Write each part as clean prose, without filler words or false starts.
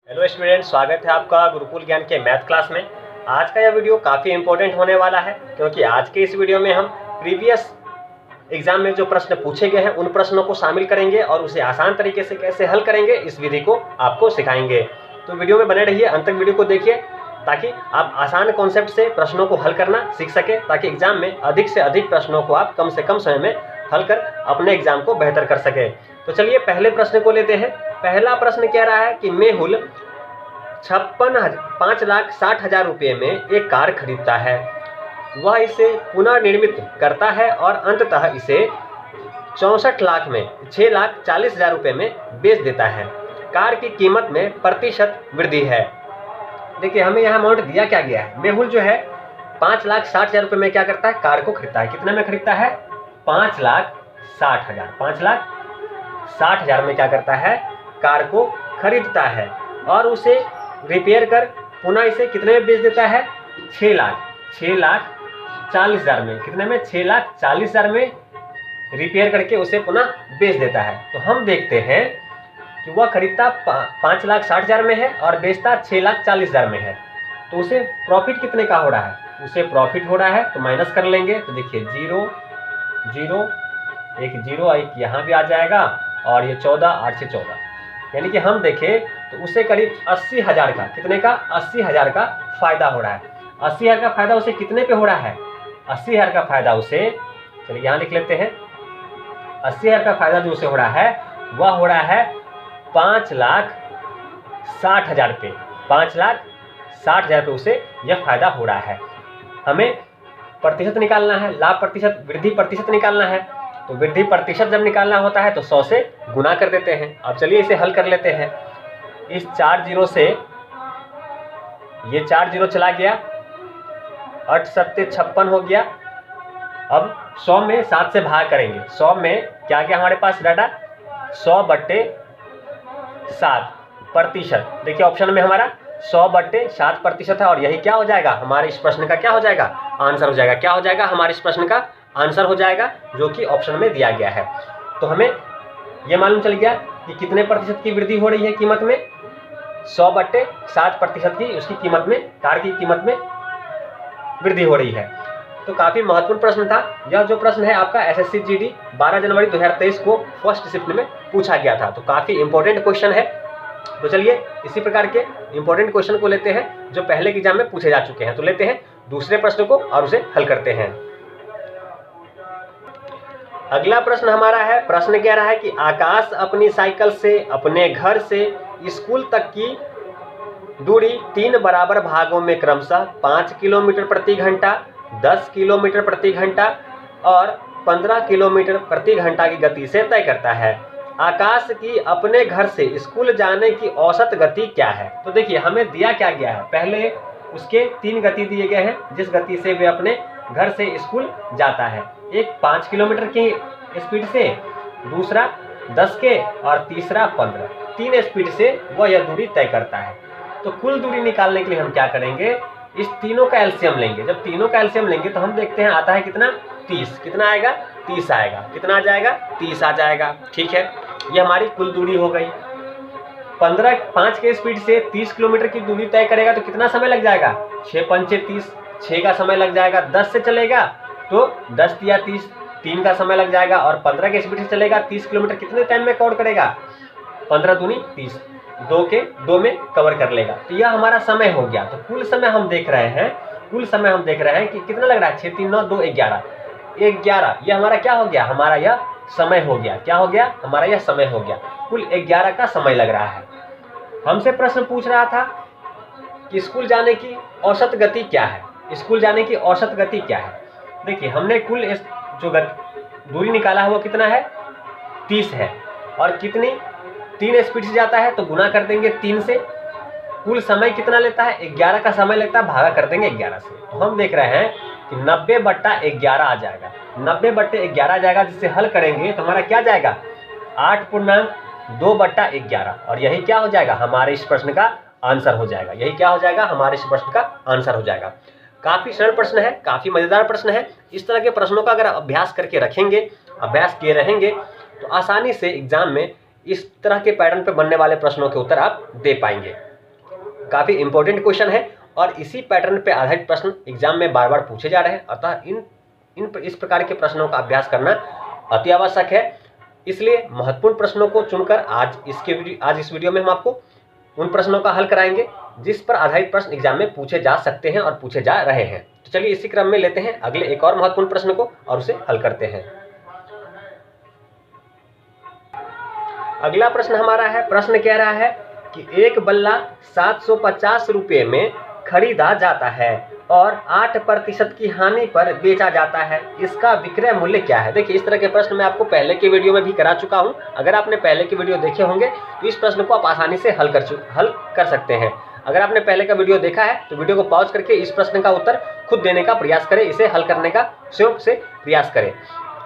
Hello student, स्वागत है आपका गुरुकुल ज्ञान के मैथ क्लास में। आज का यह वीडियो काफ़ी इंपॉर्टेंट होने वाला है, क्योंकि आज के इस वीडियो में हम प्रीवियस एग्जाम में जो प्रश्न पूछे गए हैं उन प्रश्नों को शामिल करेंगे और उसे आसान तरीके से कैसे हल करेंगे इस विधि को आपको सिखाएंगे। तो वीडियो में बने रहिए, अंत तक वीडियो को देखिए ताकि आप आसान कॉन्सेप्ट से प्रश्नों को हल करना सीख सके, ताकि एग्जाम में अधिक से अधिक प्रश्नों को आप कम से कम समय में हल कर अपने एग्जाम को बेहतर कर सके। तो चलिए पहले प्रश्न को लेते हैं। पहला प्रश्न कह रहा है कि मेहुल 5,60,000 रुपये में एक कार खरीदता है। वह इसे पुनर्निर्मित करता है और अंततः इसे 64 लाख में 6,40,000 रुपये में बेच देता है। कार की कीमत में प्रतिशत वृद्धि है। देखिए हमें यहाँ अमाउंट दिया क्या गया है। मेहुल जो है 5,60,000 रुपये में क्या करता है, कार को खरीदता है। कितने में खरीदता है? 5,60,000। 5,60,000 में क्या करता है, कार को खरीदता है और उसे रिपेयर कर पुनः इसे कितने में बेच देता है? 6,40,000 में। कितने में? 6,40,000 में रिपेयर करके उसे पुनः बेच देता है। तो हम देखते हैं कि वह खरीदता 5,60,000 में है और बेचता 6,40,000 में है। तो उसे प्रॉफिट कितने का हो रहा है? उसे प्रॉफिट हो रहा है, तो माइनस कर लेंगे। तो देखिए 0 0 एक 0 एक यहाँ भी आ जाएगा और ये 14 8 से 14, यानी कि हम देखें तो उसे करीब 80,000 का, कितने का? 80,000 का फायदा हो रहा है। 80,000 का फायदा उसे कितने पे हो रहा है? 80,000 का फायदा उसे, चलिए यहाँ लिख लेते हैं, 80,000 का फायदा जो उसे हो रहा है वह हो रहा है 5,60,000 पे। 5,60,000 पे उसे यह फायदा हो रहा है। हमें प्रतिशत निकालना है, लाभ प्रतिशत, वृद्धि प्रतिशत निकालना है। तो वृद्धि प्रतिशत जब निकालना होता है तो 100 से गुना कर देते हैं। अब चलिए इसे हल कर लेते हैं। इस 4 0 से ये 4 0 चला गया, 8 7 56 हो गया। अब 100 में 7 से भाग करेंगे। 100 में क्या क्या हमारे पास डाटा? 100/7 प्रतिशत। देखिए ऑप्शन में हमारा 100/7 प्रतिशत है और यही क्या हो जाएगा, हमारे इस प्रश्न का क्या हो जाएगा? आंसर हो जाएगा। क्या हो जाएगा? हमारे इस प्रश्न का आंसर हो जाएगा, जो कि ऑप्शन में दिया गया है। तो हमें यह मालूम चल गया कि कितने प्रतिशत की वृद्धि हो रही है कीमत में? 100/7 प्रतिशत की उसकी कीमत में, कार की कीमत में वृद्धि हो रही है। तो काफ़ी महत्वपूर्ण प्रश्न था। यह जो प्रश्न है आपका SSC GD 12 जनवरी 2023 को फर्स्ट शिफ्ट में पूछा गया था। तो काफ़ी इंपॉर्टेंट क्वेश्चन है। तो चलिए इसी प्रकार के इंपॉर्टेंट क्वेश्चन को लेते हैं जो पहले के एग्जाम में पूछे जा चुके हैं। तो लेते हैं दूसरे प्रश्न को और उसे हल करते हैं। अगला प्रश्न हमारा है, प्रश्न कह रहा है कि आकाश अपनी साइकिल से अपने घर से स्कूल तक की दूरी 3 बराबर भागों में क्रमशः 5 किलोमीटर प्रति घंटा, 10 किलोमीटर प्रति घंटा और 15 किलोमीटर प्रति घंटा की गति से तय करता है। आकाश की अपने घर से स्कूल जाने की औसत गति क्या है? तो देखिए हमें दिया क्या गया है, पहले उसके 3 गति दिए गए हैं जिस गति से वे अपने घर से स्कूल जाता है। एक 5 किलोमीटर की स्पीड से, दूसरा 10 के और तीसरा 15। 3 स्पीड से वह यह दूरी तय करता है। तो कुल दूरी निकालने के लिए हम क्या करेंगे, इस तीनों का एलसीएम लेंगे। जब तीनों का एलसीएम लेंगे तो हम देखते हैं आता है कितना? 30। कितना आएगा? 30 आएगा। कितना आ जाएगा? 30 आ जाएगा। ठीक है, ये हमारी कुल दूरी हो गई। 5 के स्पीड से 30 किलोमीटर की दूरी तय करेगा तो कितना समय लग जाएगा? 6 पंचे 30, 6 का समय लग जाएगा। 10 से चलेगा तो 10 या 30, 3 का समय लग जाएगा। और 15 के स्पीड से चलेगा 30 किलोमीटर कितने टाइम में कवर करेगा? 15 दूनी 30, 2 में कवर कर लेगा। तो यह हमारा समय हो गया। तो कुल समय हम देख रहे हैं, कि कितना लग रहा है? 6 3 9 2 11, 11। यह हमारा क्या हो गया? हमारा यह समय हो गया। क्या हो गया? हमारा यह समय हो गया। कुल 11 का समय लग रहा है। हमसे प्रश्न पूछ रहा था कि स्कूल जाने की औसत गति क्या है? स्कूल जाने की औसत गति क्या है? देखिए हमने कुल जो दूरी निकाला है वो कितना है? 30 है। और कितनी? 3 स्पीड से जाता है तो गुना कर देंगे 3 से। कुल समय कितना लेता है? 11 का समय लेता है, भागा कर देंगे 11 से। तो हम देख रहे हैं कि 90/11 आ जाएगा। 90/11 आ जाएगा, जिससे हल करेंगे तो हमारा क्या जाएगा? 8.2/11। और यही क्या हो जाएगा? हमारे इस प्रश्न का आंसर हो जाएगा। यही क्या हो जाएगा? हमारे इस प्रश्न का आंसर हो जाएगा। काफ़ी सरल प्रश्न है, काफ़ी मज़ेदार प्रश्न है। इस तरह के प्रश्नों का अगर अभ्यास करके रखेंगे, अभ्यास किए रहेंगे तो आसानी से एग्जाम में इस तरह के पैटर्न पे बनने वाले प्रश्नों के उत्तर आप दे पाएंगे। काफ़ी इंपॉर्टेंट क्वेश्चन है और इसी पैटर्न पे आधारित प्रश्न एग्जाम में बार बार पूछे जा रहे हैं। अतः इस प्रकार के प्रश्नों का अभ्यास करना अति आवश्यक है। इसलिए महत्वपूर्ण प्रश्नों को चुनकर आज इस वीडियो में हम आपको उन प्रश्नों का हल कराएंगे जिस पर आधारित प्रश्न एग्जाम में पूछे जा सकते हैं और पूछे जा रहे हैं। तो चलिए इसी क्रम में लेते हैं अगले एक और महत्वपूर्ण प्रश्न को और उसे हल करते हैं। अगला प्रश्न हमारा है, प्रश्न कह रहा है कि एक बल्ला 750 रुपये में खरीदा जाता है और 8% की हानि पर बेचा जाता है, इसका विक्रय मूल्य क्या है। देखिए इस तरह के प्रश्न मैं आपको पहले के वीडियो में भी करा चुका हूं। अगर आपने पहले के वीडियो देखे होंगे तो इस प्रश्न को आप आसानी से हल कर सकते हैं। अगर आपने पहले का वीडियो देखा है तो वीडियो को पॉज करके इस प्रश्न का उत्तर खुद देने का प्रयास करें, इसे हल करने का स्वयं से प्रयास करें।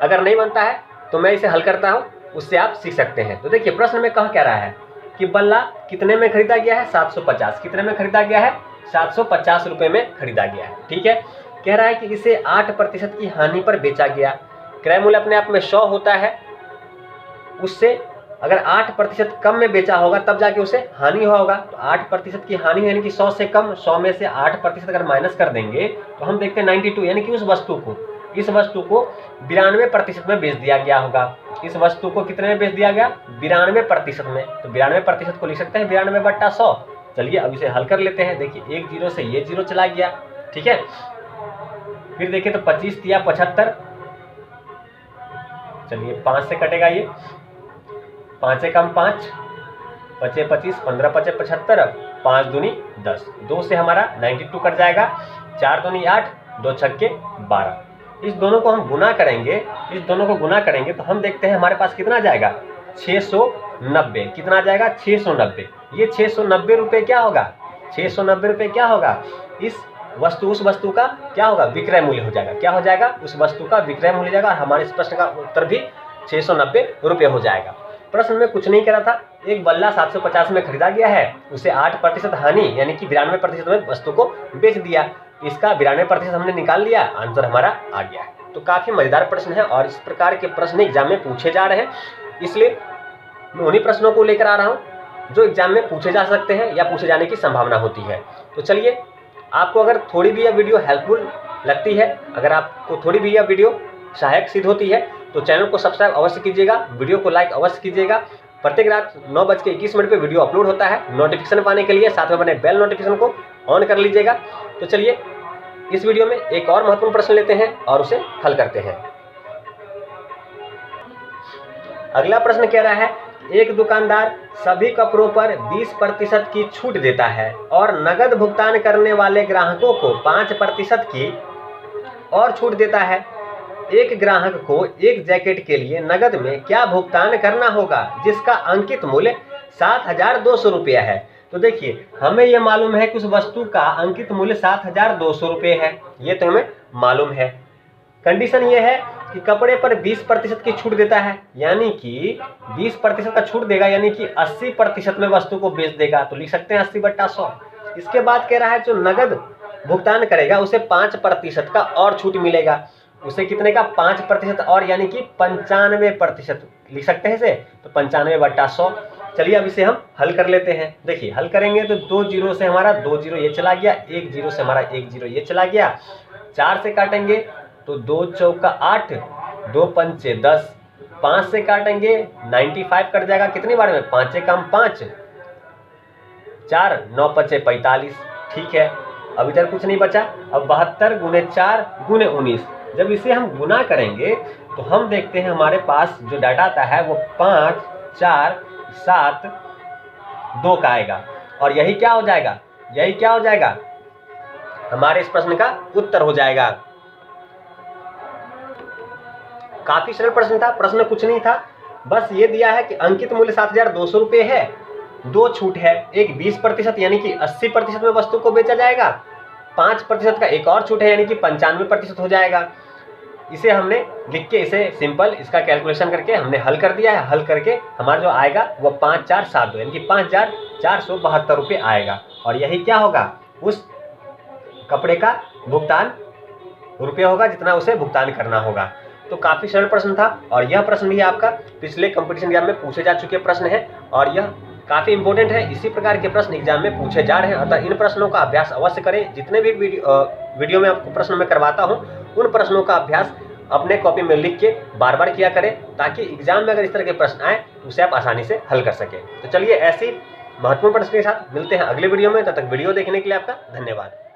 अगर नहीं बनता है तो मैं इसे हल करता हूँ, उससे आप सीख सकते हैं। तो देखिए प्रश्न में कह रहा है कि बल्ला कितने में खरीदा गया है, 750। कितने में खरीदा गया है, 750 रुपये में खरीदा गया है। ठीक है, कह रहा है कि इसे 8% की हानि पर बेचा गया। क्रय मूल्य अपने आप में 100 होता है, उससे अगर 8% कम में बेचा होगा तब जाके उसे हानि हुआ होगा। तो 8% की हानि यानी कि 100 से कम, 100 में से 8% अगर माइनस कर देंगे तो हम देखते हैं 92, यानी कि इस वस्तु को 92% में बेच दिया गया होगा। इस वस्तु को कितने में बेच दिया गया, 92% में। तो 92% को लिख सकते हैं 92/100। चलिए अब इसे हल कर लेते हैं। देखिए एक जीरो से ये जीरो चला गया। ठीक है, फिर देखिए तो 25 या 75, चलिए 5 से कटेगा, ये 5 से कम 5, 5 25, 15 5 75, 5 दूनी 10, 2 से हमारा 92 कट जाएगा, 4 दूनी 8, 2 छक्के 12। इस दोनों को हम गुना करेंगे, तो हम देखते हैं हमारे पास कितना आ जाएगा, 690। कितना आ जाएगा, 690। ये 690 रुपये क्या होगा, 690 रुपये क्या होगा, उस वस्तु का क्या होगा, विक्रय मूल्य हो जाएगा। क्या हो जाएगा, उस वस्तु का विक्रय मूल्य हो जाएगा। और हमारे इस प्रश्न का उत्तर भी 690 रुपये हो जाएगा। प्रश्न में कुछ नहीं करा था, एक बल्ला 750 में खरीदा गया है, उसे 8% हानि यानी कि 92% में वस्तु को बेच दिया। इसका 92% हमने निकाल लिया, आंसर हमारा आ गया है। तो काफ़ी मजेदार प्रश्न है और इस प्रकार के प्रश्न एग्जाम में पूछे जा रहे हैं, इसलिए मैं उन्हीं प्रश्नों को लेकर आ रहा हूँ जो एग्जाम में पूछे जा सकते हैं या पूछे जाने की संभावना होती है। तो चलिए, आपको अगर थोड़ी भी यह वीडियो हेल्पफुल लगती है, अगर आपको थोड़ी भी यह वीडियो सहायक सिद्ध होती है तो चैनल को सब्सक्राइब अवश्य कीजिएगा, वीडियो को लाइक अवश्य कीजिएगा। प्रत्येक रात 9:21 पे वीडियो अपलोड होता है। नोटिफिकेशन पाने के लिए साथ में बने बेल नोटिफिकेशन को ऑन कर लीजिएगा। तो चलिए इस वीडियो में एक और महत्वपूर्ण प्रश्न लेते हैं और उसे हल करते हैं। अगला प्रश्न कह रहा है, एक दुकानदार सभी कपड़ों पर 20% की छूट देता है और नगद भुगतान करने वाले ग्राहकों को 5% की और छूट देता है। एक ग्राहक को एक जैकेट के लिए नगद में क्या भुगतान करना होगा जिसका अंकित मूल्य 7,200 रुपया है। तो देखिए हमें यह मालूम है कि उस वस्तु का अंकित मूल्य 7,200 रुपये है, ये तो हमें मालूम है। कंडीशन ये है कि कपड़े पर 20% की छूट देता है, यानी कि 20% का छूट देगा, यानी कि 80% में वस्तु को बेच देगा। तो लिख सकते हैं 80/100। इसके बाद कह रहा है जो नगद भुगतान करेगा उसे 5% का और छूट मिलेगा। उसे कितने का, 5% और, यानी कि 95% लिख सकते हैं इसे। तो 95/100। चलिए अब इसे हम हल कर लेते हैं। देखिए हल करेंगे तो 2 जीरो से हमारा 2 जीरो ये चला गया, 1 जीरो से हमारा 1 जीरो ये चला गया। 4 से काटेंगे तो 2 चौका 8, 2 पंचे 10, 5 से काटेंगे 95 कट जाएगा। कितनी बार में, 5 से कम 5, 4, 9 पंचे 45। ठीक है, अब इधर कुछ नहीं बचा। अब 72 गुने 4 गुने 19। जब इसे हम गुना करेंगे तो हम देखते हैं हमारे पास जो डाटा आता है वो 5, 4, 7, 2 का आएगा। और यही क्या हो जाएगा, हमारे इस प्रश्न का उत्तर हो जाएगा। काफी सरल प्रश्न था, प्रश्न कुछ नहीं था, बस ये दिया है कि अंकित मूल्य 7,200 रुपये है, 2 छूट है, एक 20% यानी कि 80% में वस्तु को बेचा जाएगा, 5% का एक और छूट है यानी कि 95% हो जाएगा। इसे हमने लिख के इसे सिंपल इसका कैलकुलेशन करके हमने हल कर दिया है। हल करके हमारा जो आएगा वो 5,472 यानी कि 5,472 रुपये आएगा। और यही क्या होगा, उस कपड़े का भुगतान रुपये होगा जितना उसे भुगतान करना होगा। तो काफ़ी सरल प्रश्न था और यह प्रश्न भी आपका पिछले कंपटीशन एग्जाम में पूछे जा चुके प्रश्न है और यह काफ़ी इंपॉर्टेंट है। इसी प्रकार के प्रश्न एग्जाम में पूछे जा रहे हैं, अतः इन प्रश्नों का अभ्यास अवश्य करें। जितने भी वीडियो में आपको प्रश्न मैं करवाता हूं, उन प्रश्नों का अभ्यास अपने कॉपी में लिख के बार बार किया करें, ताकि एग्जाम में अगर इस तरह के प्रश्न आए तो उसे आप आसानी से हल कर सकें। तो चलिए, ऐसी महत्वपूर्ण प्रश्न के साथ मिलते हैं अगले वीडियो में। तब तक वीडियो देखने के लिए आपका धन्यवाद।